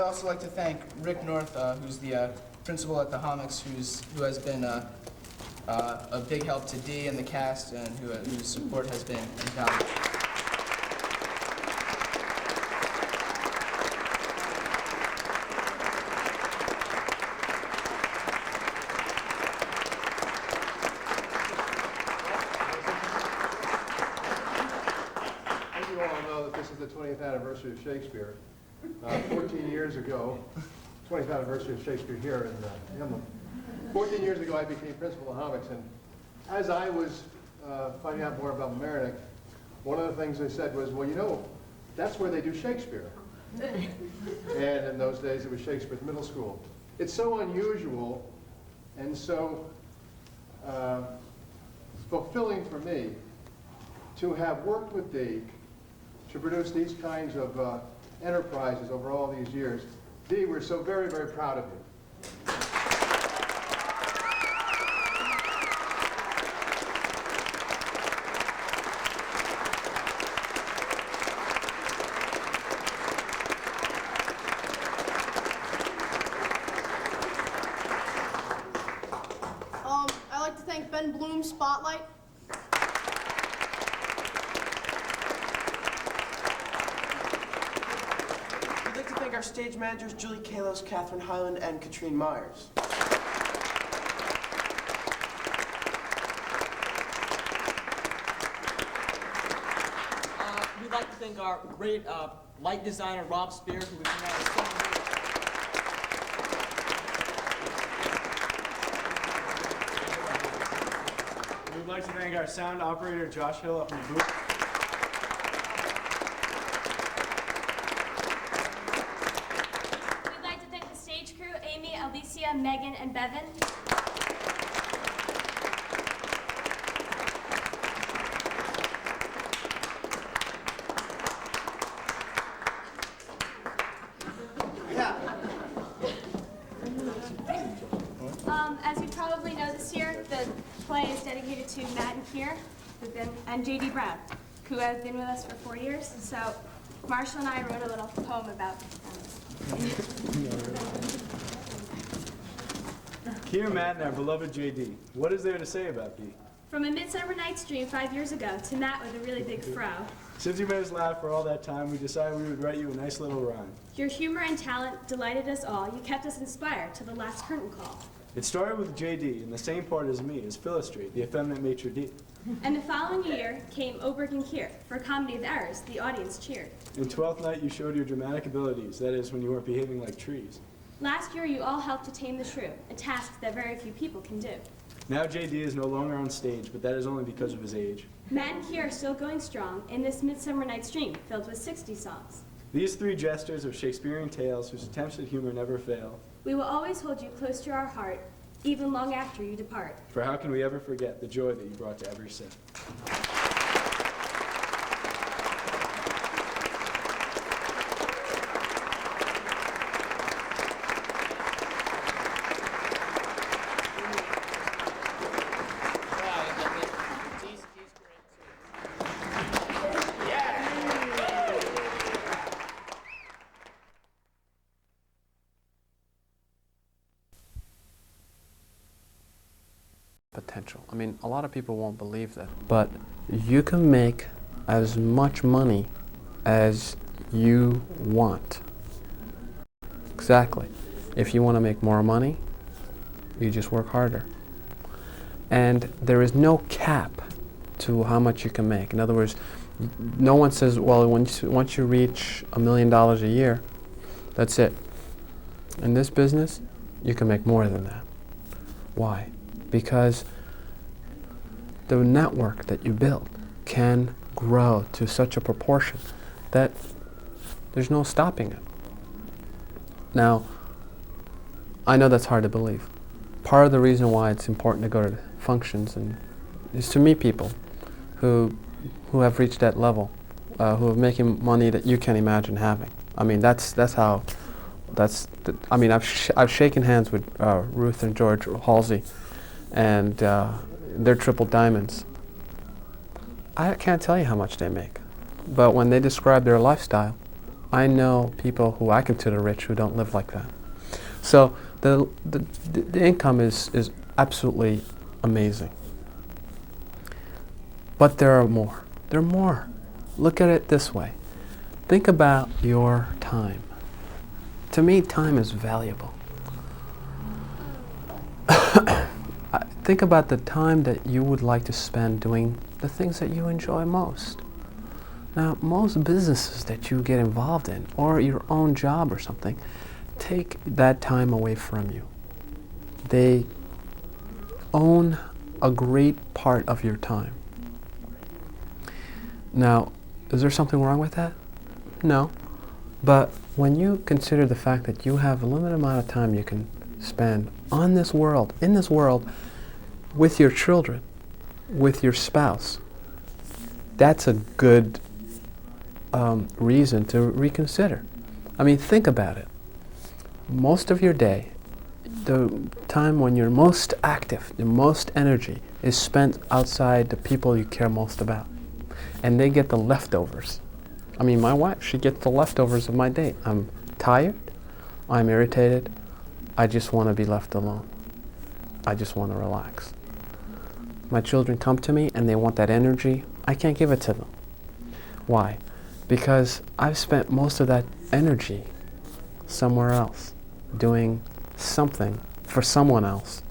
also like to thank Rick North, who's the principal at the Homics, who has been a big help to Dee and the cast, and whose support has been invaluable. As you all know, that this is the 20th anniversary of Shakespeare. 14 years ago, 20th anniversary of Shakespeare here in Hamlin. 14 years ago, I became principal of Homics, and as I was finding out more about Matinee, one of the things they said was, well, you know, that's where they do Shakespeare. And in those days, it was Shakespeare's Middle School. It's so unusual and so fulfilling for me to have worked with Dee to produce these kinds of enterprises over all these years. Dee, we're so very, very proud of you. I'd like to thank Ben Bloom's Spotlight. We'd like to thank our stage managers, Julie Kalos, Catherine Hyland, and Katrine Myers. We'd like to thank our great light designer, Rob Spear, who was in that. We'd like to thank our sound operator, Josh Hill, up in the booth. We'd like to thank the stage crew, Amy, Alicia, Megan, and Bevan. As you probably know this year, the play is dedicated to Matt and Kier, and J.D. Brown, who have been with us for 4 years. So Marshall and I wrote a little poem about them. Kier, Matt, and our beloved J.D. What is there to say about Dee? From A Midsummer Night's Dream 5 years ago to Matt with a really big fro. Since you made us laugh for all that time, we decided we would write you a nice little rhyme. Your humor and talent delighted us all. You kept us inspired till the last curtain call. It started with J.D. in the same part as me, as Philostrate, the effeminate maitre d'. And the following year came Oberg and Kier. For a comedy of errors, the audience cheered. In Twelfth Night, you showed your dramatic abilities, that is, when you weren't behaving like trees. Last year, you all helped to tame the shrew, a task that very few people can do. Now J.D. is no longer on stage, but that is only because of his age. Matt and Kier are still going strong in this Midsummer Night's Dream, filled with 60 songs. These three jesters of Shakespearean tales, whose attempts at humor never fail. We will always hold you close to our heart, even long after you depart. For how can we ever forget the joy that you brought to every sin? Potential. I mean, a lot of people won't believe that, but you can make as much money as you want. Exactly. If you want to make more money, you just work harder. And there is no cap to how much you can make. In other words, no one says, well, once you reach $1 million a year, that's it. In this business, you can make more than that. Why? Because the network that you build can grow to such a proportion that there's no stopping it. Now, I know that's hard to believe. Part of the reason why it's important to go to functions is to meet people who have reached that level, who are making money that you can't imagine having. I mean, I've shaken hands with Ruth and George Halsey, and they're triple diamonds. I can't tell you how much they make, but when they describe their lifestyle, I know people who I consider rich who don't live like that. So the income is absolutely amazing. But there are more. There are more. Look at it this way. Think about your time. To me, time is valuable. Think about the time that you would like to spend doing the things that you enjoy most. Now, most businesses that you get involved in, or your own job or something, take that time away from you. They own a great part of your time. Now, is there something wrong with that? No. But when you consider the fact that you have a limited amount of time you can spend on this world, in this world, with your children, with your spouse, that's a good reason to reconsider. I mean, think about it. Most of your day, the time when you're most active, the most energy, is spent outside the people you care most about. And they get the leftovers. I mean, my wife, she gets the leftovers of my day. I'm tired, I'm irritated, I just want to be left alone. I just want to relax. My children come to me and they want that energy. I can't give it to them. Why? Because I've spent most of that energy somewhere else, doing something for someone else,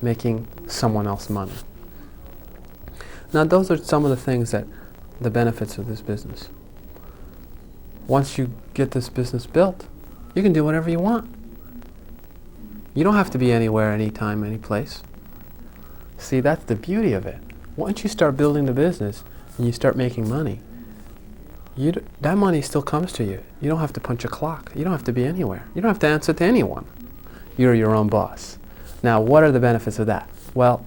making someone else money. Now, those are some of the things that, the benefits of this business. Once you get this business built, you can do whatever you want. You don't have to be anywhere, anytime, any place. See, that's the beauty of it. Once you start building the business and you start making money, that money still comes to you. You don't have to punch a clock. You don't have to be anywhere. You don't have to answer to anyone. You're your own boss. Now, what are the benefits of that? Well,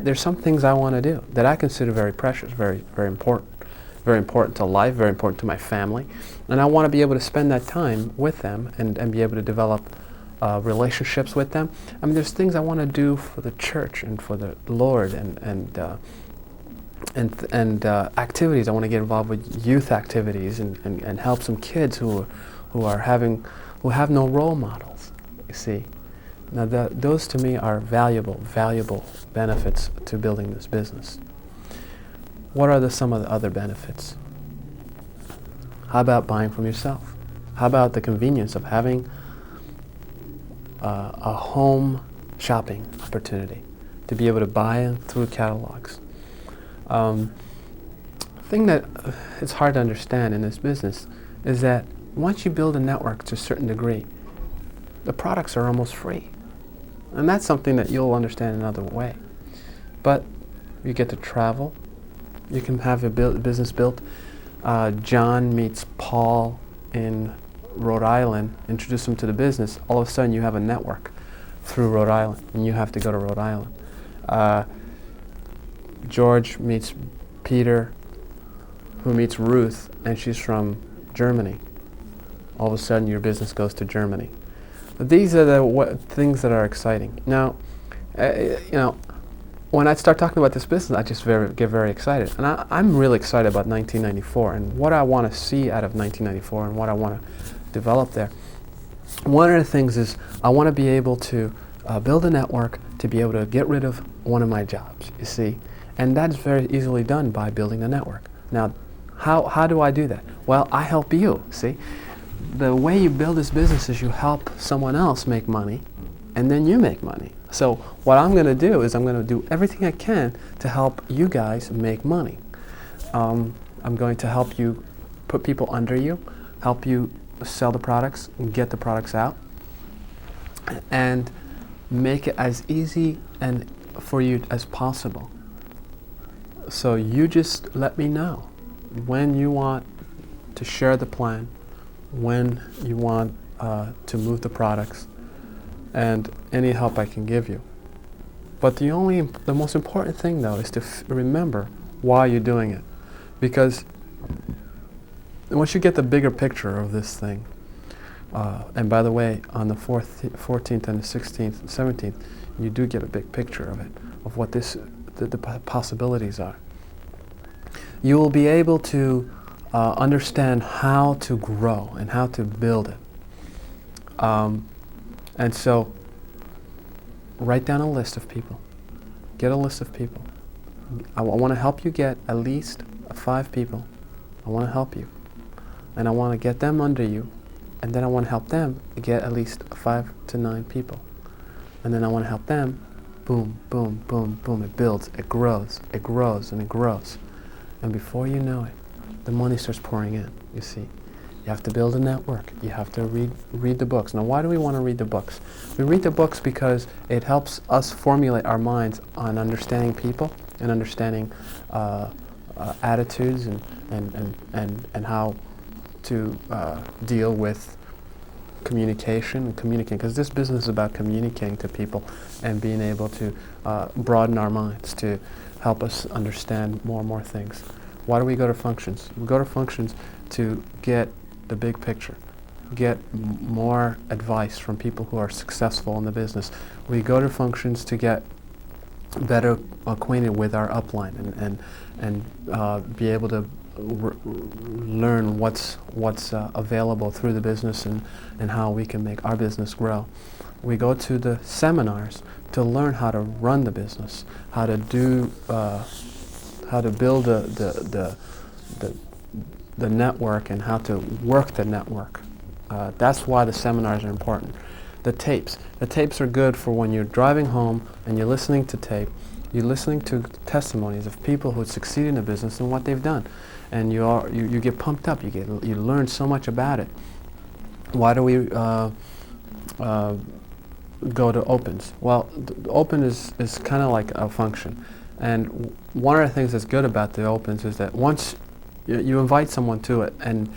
there's some things I want to do that I consider very precious, very important to life, very important to my family. And I want to be able to spend that time with them and be able to develop relationships with them. I mean, there's things I want to do for the church and for the Lord and activities. I want to get involved with youth activities and help some kids who have no role models, you see. Now, those to me are valuable benefits to building this business. What are some of the other benefits? How about buying from yourself? How about the convenience of having a home shopping opportunity to be able to buy through catalogs? Thing that it's hard to understand in this business is that once you build a network to a certain degree, the products are almost free. And that's something that you'll understand another way. But you get to travel. You can have a business built. John meets Paul in Rhode Island, introduce him to the business. All of a sudden you have a network through Rhode Island, and you have to go to Rhode Island. George meets Peter, who meets Ruth, and she's from Germany. All of a sudden your business goes to Germany. These are the things that are exciting. Now, when I start talking about this business, I just get very excited. And I'm really excited about 1994 and what I want to see out of 1994 and what I want to develop there. One of the things is I want to be able to build a network to be able to get rid of one of my jobs, you see. And that is very easily done by building a network. Now, how do I do that? Well, I help you, see. The way you build this business is you help someone else make money, and then you make money. So what I'm going to do is I'm going to do everything I can to help you guys make money. I'm going to help you put people under you, help you sell the products and get the products out, and make it as easy and for you as possible. So you just let me know when you want to share the plan, when you want to move the products, and any help I can give you. But the most important thing though is to remember why you're doing it. Because once you get the bigger picture of this thing, and by the way, on the 14th and the 16th and 17th, you do get a big picture of it, of what the possibilities are. You will be able to understand how to grow and how to build it. And so write down a list of people. Get a list of people. I want to help you get at least 5 people. I want to help you. And I want to get them under you. And then I want to help them get at least 5 to 9 people. And then I want to help them, boom, boom, boom, boom. It builds, it grows, and it grows. And before you know it, the money starts pouring in, you see. You have to build a network. You have to read the books. Now, why do we want to read the books? We read the books because it helps us formulate our minds on understanding people and understanding attitudes and how to deal with communication and communicating. Because this business is about communicating to people and being able to broaden our minds to help us understand more and more things. Why do we go to functions? We go to functions to get the big picture, get more advice from people who are successful in the business. We go to functions to get better acquainted with our upline and be able to learn what's available through the business and how we can make our business grow. We go to the seminars to learn how to run the business, how to do, how to build the network and how to work the network. That's why the seminars are important. The tapes are good for when you're driving home and you're listening to tape. You're listening to testimonies of people who succeed in the business and what they've done, and you get pumped up. You learn so much about it. Why do we go to opens? Well, the open is kind of like a function, and one of the things that's good about the opens is that once you invite someone to it and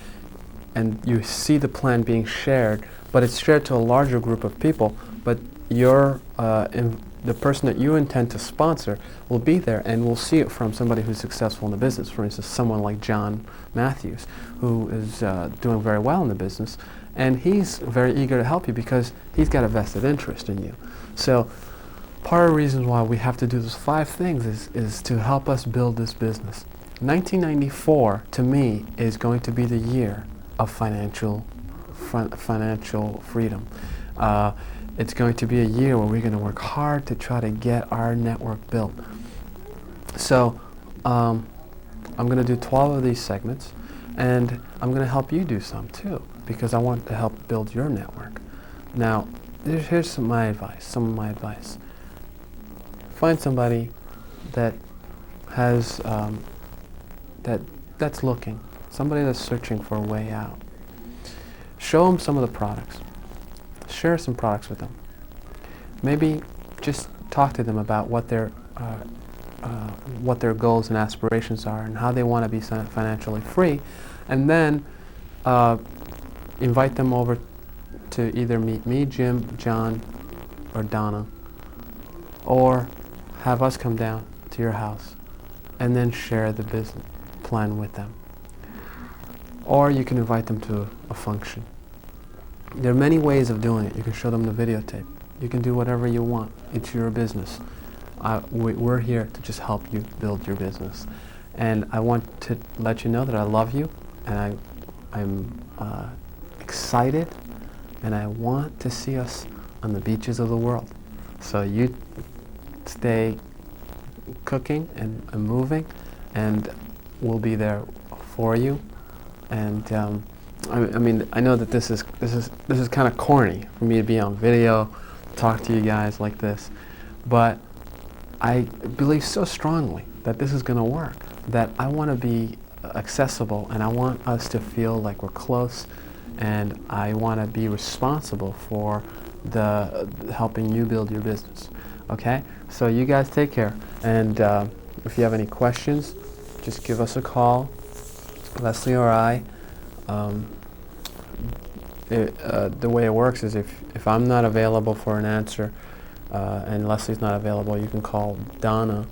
you see the plan being shared, but it's shared to a larger group of people, but the person that you intend to sponsor will be there and will see it from somebody who's successful in the business. For instance, someone like John Matthews, who is doing very well in the business, and he's very eager to help you because he's got a vested interest in you. So part of the reason why we have to do those 5 things is to help us build this business. 1994, to me, is going to be the year of financial freedom. It's going to be a year where we're going to work hard to try to get our network built. So I'm going to do 12 of these segments, and I'm going to help you do some too, because I want to help build your network. Now, here's some of my advice. Find somebody that has that's looking, somebody that's searching for a way out. Show them some of the products. Share some products with them. Maybe just talk to them about what their goals and aspirations are and how they want to be financially free, and then invite them over to either meet me, Jim, John, or Donna, or have us come down to your house and then share the business plan with them. Or you can invite them to a function. There are many ways of doing it. You can show them the videotape. You can do whatever you want. It's your business. We're here to just help you build your business. And I want to let you know that I love you, and I'm excited, and I want to see us on the beaches of the world. So you stay cooking and moving, and we'll be there for you. And I mean, I know that this is kind of corny for me to be on video, talk to you guys like this, but I believe so strongly that this is going to work, that I want to be accessible, and I want us to feel like we're close, and I want to be responsible for helping you build your business. Okay? So you guys take care, and if you have any questions, just give us a call, Leslie or I. The way it works is if I'm not available for an answer and Leslie's not available, you can call Donna,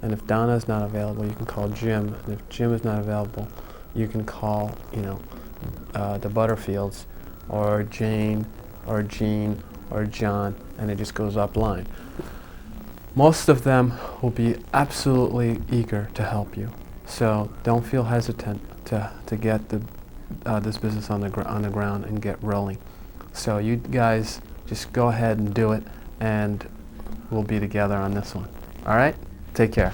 and if Donna is not available, you can call Jim, and if Jim is not available, you can call, the Butterfields, or Jane, or Jean, or John, and it just goes upline. Most of them will be absolutely eager to help you, so don't feel hesitant to get this business on the ground and get rolling. So you guys just go ahead and do it, and we'll be together on this one. All right? Take care.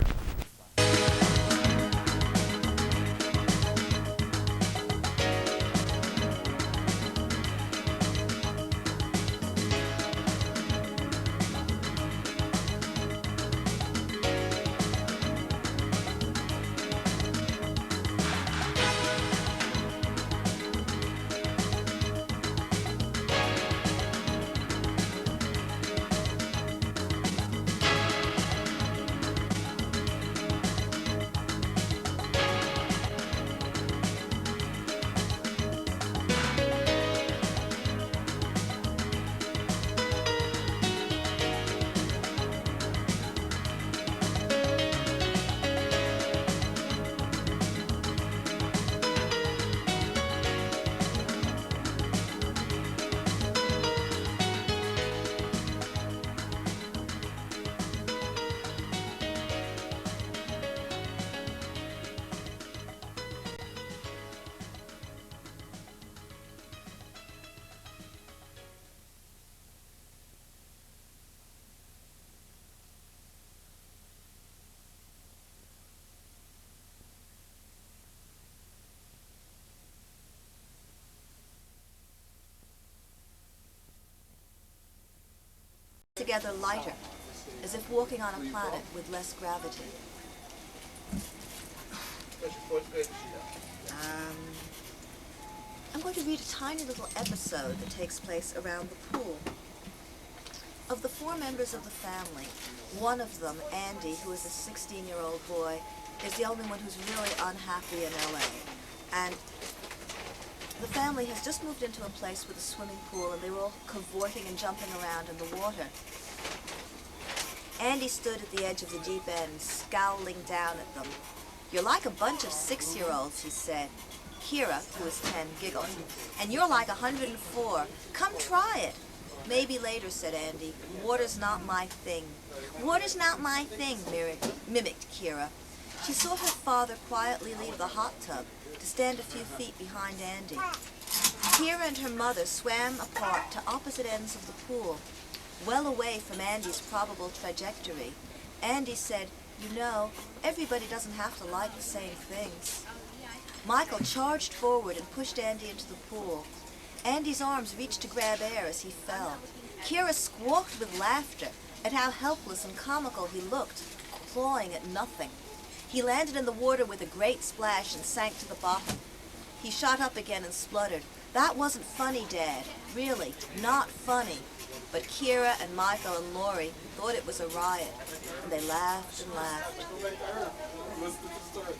Together lighter, as if walking on a planet with less gravity. I'm going to read a tiny little episode that takes place around the pool. Of the 4 members of the family, one of them, Andy, who is a 16-year-old boy, is the only one who's really unhappy in LA. And the family has just moved into a place with a swimming pool, and they were all cavorting and jumping around in the water. Andy stood at the edge of the deep end, scowling down at them. "You're like a bunch of 6-year-olds, he said. Kira, who was 10, giggled. "And you're like 104. Come try it." "Maybe later," said Andy. "Water's not my thing." "Water's not my thing," mimicked Kira. She saw her father quietly leave the hot tub to stand a few feet behind Andy. Kira and her mother swam apart to opposite ends of the pool, well away from Andy's probable trajectory. Andy said, "You know, everybody doesn't have to like the same things." Michael charged forward and pushed Andy into the pool. Andy's arms reached to grab air as he fell. Kira squawked with laughter at how helpless and comical he looked, clawing at nothing. He landed in the water with a great splash and sank to the bottom. He shot up again and spluttered, "That wasn't funny, Dad. Really, not funny." But Kira and Michael and Laurie thought it was a riot, and they laughed and laughed.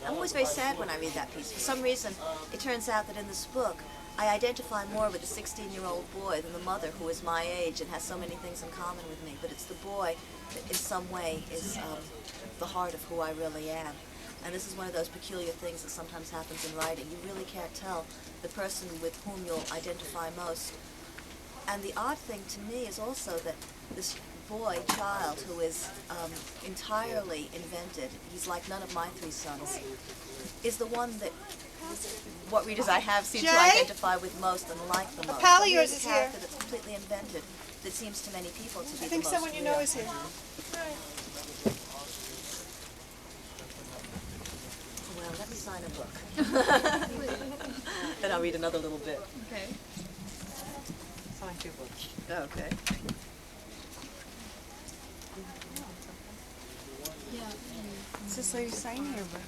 I'm always very sad when I read that piece. For some reason, it turns out that in this book, I identify more with the 16-year-old boy than the mother, who is my age and has so many things in common with me. But it's the boy that in some way is the heart of who I really am. And this is one of those peculiar things that sometimes happens in writing. You really can't tell the person with whom you'll identify most. And the odd thing to me is also that this child, who is entirely invented, he's like none of my 3 sons, is the one that what readers I have seem to identify with most and like the most. A pal of So yours here's is a here. character that's completely invented that seems to many people to be I think the most someone you know real. is here. Well, let me sign a book. Then I'll read another little bit. Okay. Sign 2 books. Okay. It's this lady signing here, but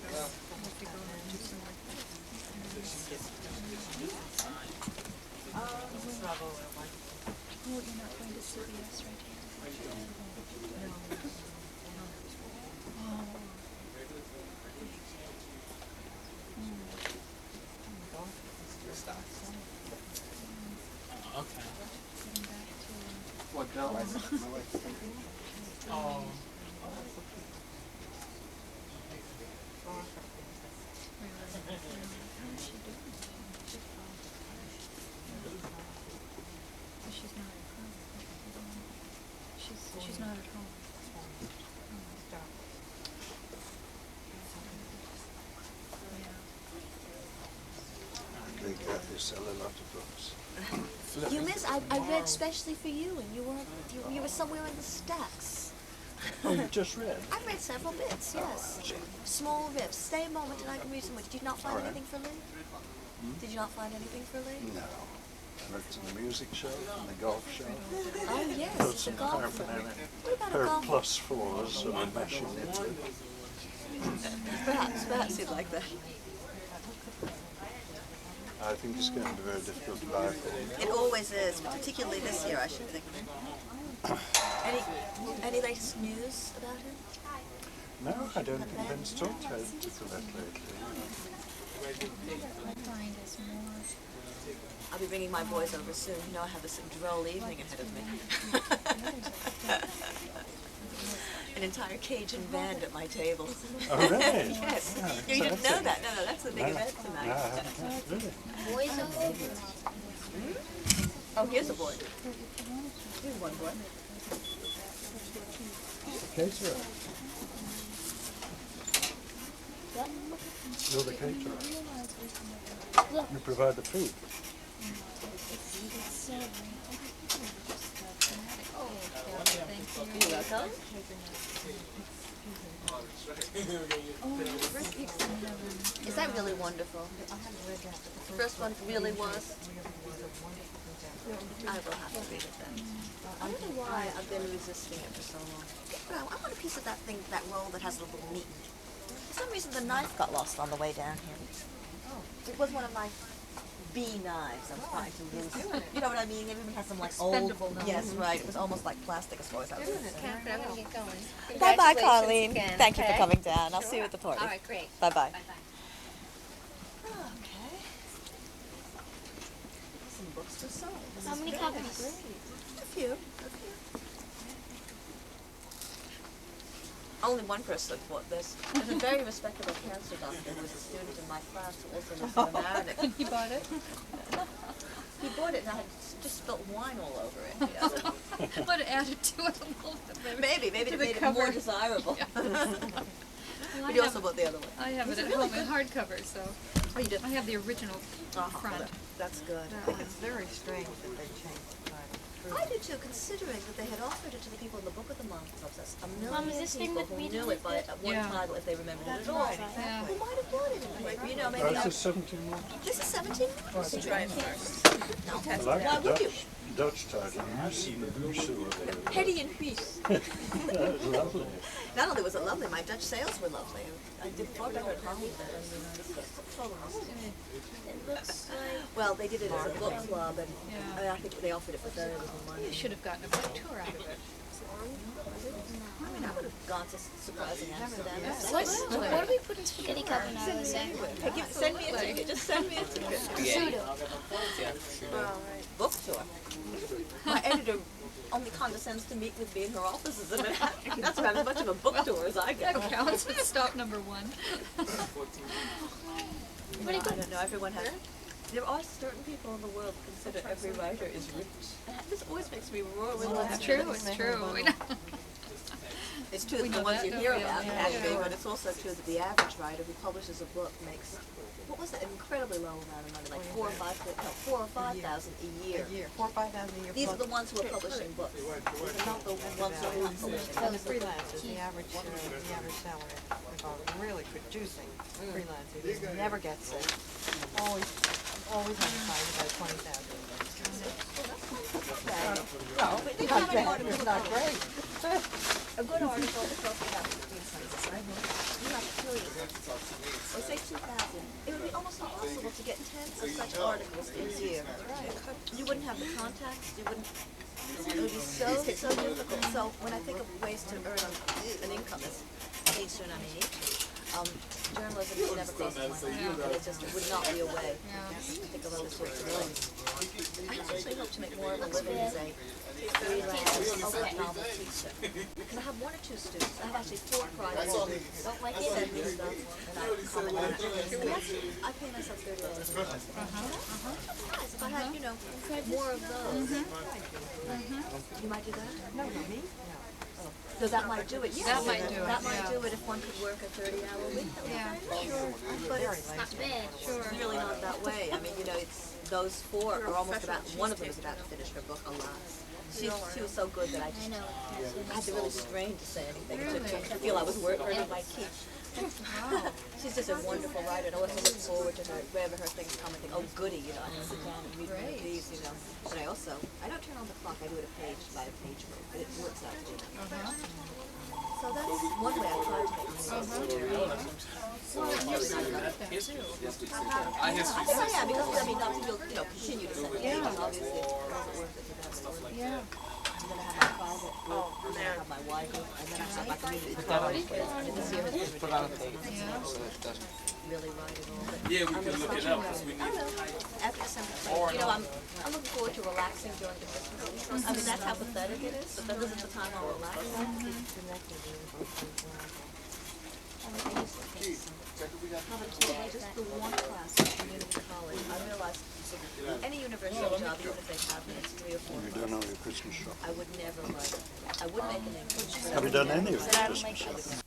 you're not going to CBS right here. Okay. What, now? Oh. She's not at home. Kathy sell a lot of books. You miss, I read especially for you, and you were somewhere in the stacks. Oh, you just read? I read several bits, yes. Small riffs. Stay a moment and I can read some. Did you not find anything for Lee? Did you not find anything for Lee? No. I went to the music show and the golf show. Oh, yes, Got the some golf. paraphernalia. What about a Her golf? plus fours and mashing into. Perhaps you'd like that. I think it's going to be very difficult to buy for you. It always is, but particularly this year, I should think. Any latest news about him? No, I don't think Ben's talked to that lately. I'll be bringing my boys over soon. You know I have this droll evening ahead of me. An entire Cajun band at my table. Oh, really? Yes. Oh, You didn't know exciting. that? No, that's the big event tonight. No, I haven't. Really? Boys over. Oh, here's a boy. Here's one boy. Caterer. You're the caterer. You provide the food. You're welcome. Is that really wonderful? The first one really was. I will have to read it then. I don't know why I've been resisting it for so long. I want a piece of that thing, that roll that has a little meat. For some reason, the knife got lost on the way down here. It was one of my bee knives I was trying to use. You know what I mean? Everyone has some like Expendable old. knives. Yes, right. It was almost like plastic as far as I was concerned. Catherine, I'm going to get going. Bye-bye, Congratulations Colleen. again. Thank you for Okay. coming down. I'll see you at the party. All right, great. Bye-bye. Bye-bye. Okay. Some books to sell. How many copies? A few. A few. Only one person bought this. There's a very respectable cancer doctor who was a student in my class who also lives in America. He bought it? He bought it and I had just spilt wine all over it. Yeah. What added to it a little bit, Maybe to it the made it cover. more desirable. Well, But he also bought the other one. I have it at home in hardcover, so Oh, you did? I have the original front. That's good. It's very strange that they changed the title. I do too, considering that they had offered it to the people in the Book of the Month process. A Mom, is million this thing people with who me knew to it by one Yeah. title if they remembered it at all. Yeah. Who might have bought it anyway? You know, Oh, maybe this is 17 more. this is 17. Oh, it's Right. I like Why the would you? Dutch title. Hetty and Peace. That was lovely. Not only was it lovely, my Dutch sales were lovely. I did far better at home than It looks like. well, they did it as a book club, and Yeah. I think they offered it for very little money. You should have gotten a book tour out of it. I mean, I would have gone to surprising Amsterdam. What do we put in spaghetti cup when I was there? Hey, send me a ticket. Just send me a ticket. Book tour. My editor only condescends to meet with me in her offices, and that's about as much of a book tour as I get. That counts. It's stop number one. I don't know. Everyone has. There are certain people in the world who consider every writer is rich. And this always makes me roar with laughter. It's true, it's true. We know. It's true We that the know ones that, you don't hear we? about Yeah. actually, but it's also true that the average writer who publishes a book makes, what was it, an incredibly low amount of money, like 4 or 5,000 a year. 4,000 or 5,000 a year. These are plus the ones who are publishing books. These are not the ones who are not publishing. And the freelancers, the average salary of really producing freelancers never gets it. Always advertised about 20,000. No, but they have an article. It's not great. A good article that talks about 15 census. You have trillions. Or say 2,000. It would be almost impossible to get 10 of such articles in a year. You wouldn't have the contacts. You wouldn't. It would be so difficult. So when I think of ways to earn an income, as needs to and I mean journalism has never crossed my mind. It would not be a way. I think of other sorts of ways. I actually hope to make more of a living as a freelance novel teacher. Because I have 1 or 2 students. I have actually 4 private students. Don't like send me stuff and I comment on it. And that's, I pay myself $30 a month. Nice. If I had, more of those. You might do that? No, me? No. So that might do it, yeah. That might do it, That might yeah. do it if one could work a 30-hour week. Yeah. Sure. But it's not bad. Sure. It's really not that way. I mean, you know, it's those four are almost about, one of them is about to finish her book, alas. She was so good that I just had to really strain to say anything to feel I was earning my keep. She's just a wonderful writer, and I also look forward to her, wherever her things come and think, oh goody, you know, I can sit down and read one of these, you know. But I don't turn on the clock, I do it a page by a page, but it works out to do that. So that's one way I try to make myself Well, and your son got it there too. yeah, because I mean, you'll continue to send it, because obviously it wasn't worth it without the work. Yeah. And then I have my private group, and then I have my Y group, and then I have my community college kids, and this year has been ridiculous. Really write it all. But Yeah, we can look it up because we need. after December 20th, you know, I'm looking forward to relaxing during the Christmas season. I mean, that's how pathetic it is, but this is the time I'll relax. Just the one class at community college, I realized any university job, even if they have me, it's 3 or 4 Have you done all your Christmas shopping? I would never write. I would make an English. Have you done any of your Christmas shopping?